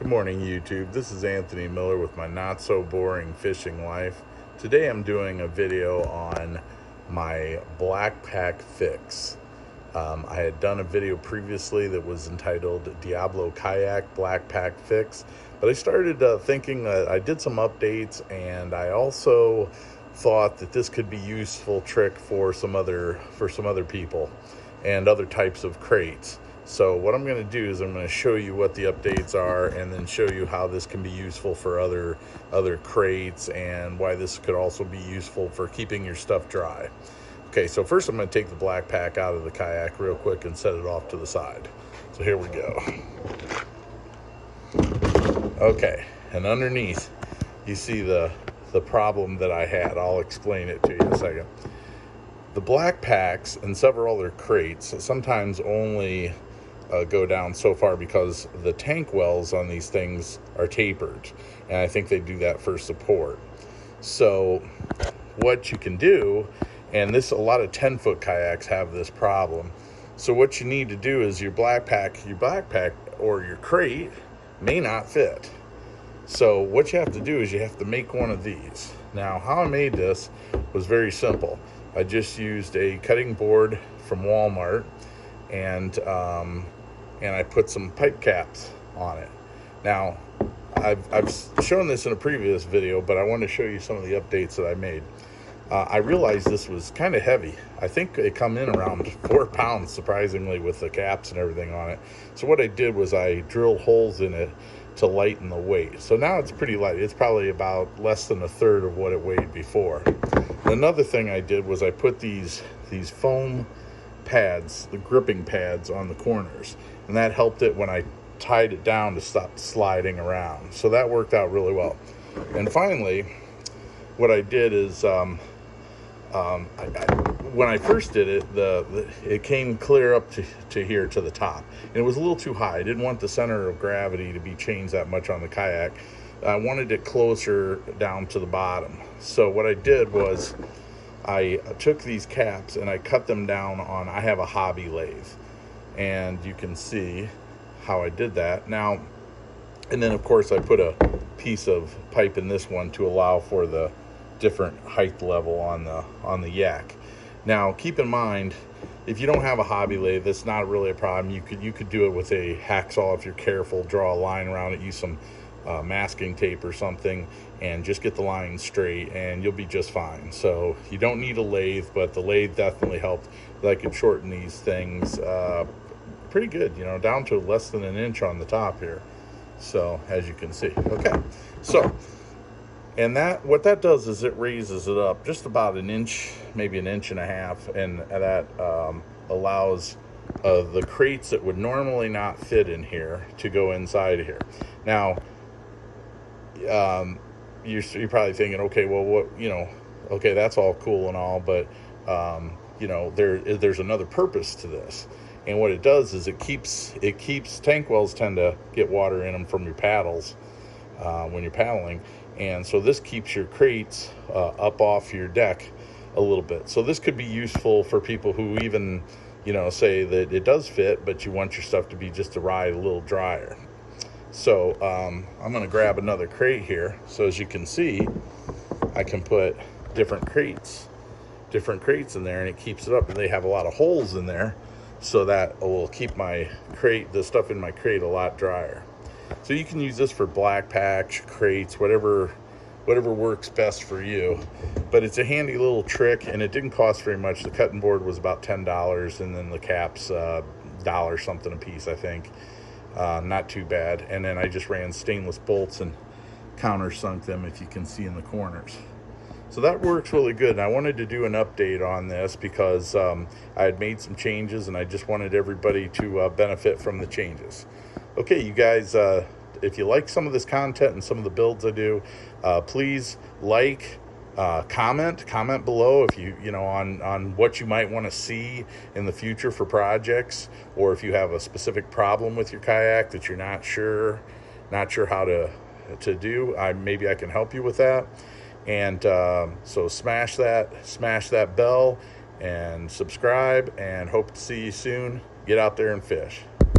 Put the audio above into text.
Good morning, YouTube. This is Anthony Miller with my not so boring fishing life. Today I'm doing a video on my BlackPak fix. I had done a video previously that was entitled Diablo Kayak BlackPak Fix, but I started thinking that I did some updates, and I also thought that this could be a useful trick for some other people and other types of crates. So what I'm going to do is I'm going to show you what the updates are, and then show you how this can be useful for other crates, and why this could also be useful for keeping your stuff dry. Okay, so first I'm going to take the BlackPak out of the kayak real quick and set it off to the side. So here we go. Okay, and underneath you see the problem that I had. I'll explain it to you in a second. The BlackPaks and several other crates sometimes only go down so far because the tank wells on these things are tapered, and I think they do that for support. So what you can do, and a lot of 10-foot kayaks have this problem, so what you need to do is your BlackPak or your crate may not fit. So what you have to do is you have to make one of these. Now, how I made this was very simple. I just used a cutting board from Walmart, and I put some pipe caps on it. Now, I've shown this in a previous video, but I want to show you some of the updates that I made. I realized this was kind of heavy. I think it come in around 4 pounds, surprisingly, with the caps and everything on it. So what I did was I drilled holes in it to lighten the weight. So now it's pretty light. It's probably about less than a third of what it weighed before. Another thing I did was I put these foam pads, the gripping pads, on the corners, and that helped it when I tied it down to stop sliding around. So that worked out really well. And finally, what I did is when I first did it, it came clear up to here, to the top, and it was a little too high. I didn't want the center of gravity to be changed that much on the kayak. I wanted it closer down to the bottom. So what I did was I took these caps and I cut them down on, I have a hobby lathe, and you can see how I did that. Now, and then of course I put a piece of pipe in this one to allow for the different height level on the yak. Now, keep in mind, if you don't have a hobby lathe, that's not really a problem. You could do it with a hacksaw if you're careful. Draw a line around it, use some masking tape or something, and just get the line straight, and you'll be just fine. So you don't need a lathe, but the lathe definitely helped. I could shorten these things pretty good, down to less than an inch on the top here. So as you can see, okay. So, and what that does is it raises it up just about an inch, maybe an inch and a half, and that allows the crates that would normally not fit in here to go inside of here. Now, you're probably thinking, okay, well, okay, that's all cool and all, but there's another purpose to this. And what it does is it keeps tank wells tend to get water in them from your paddles when you're paddling, and so this keeps your crates up off your deck a little bit. So this could be useful for people who even say that it does fit, but you want your stuff to be just a ride a little drier. So I'm going to grab another crate here. So as you can see, I can put different crates in there, and it keeps it up. And they have a lot of holes in there, so that will keep the stuff in my crate a lot drier. So you can use this for BlackPak crates, whatever works best for you. But it's a handy little trick, and it didn't cost very much. The cutting board was about $10, and then the caps $1 something a piece, I think. Not too bad. And then I just ran stainless bolts and countersunk them, if you can see in the corners. So that works really good. And I wanted to do an update on this because I had made some changes, and I just wanted everybody to benefit from the changes. Okay, you guys, if you like some of this content and some of the builds I do, please comment below if you on what you might want to see in the future for projects, or if you have a specific problem with your kayak that you're not sure how to do. Maybe I can help you with that. And so smash that bell and subscribe, and hope to see you soon. Get out there and fish.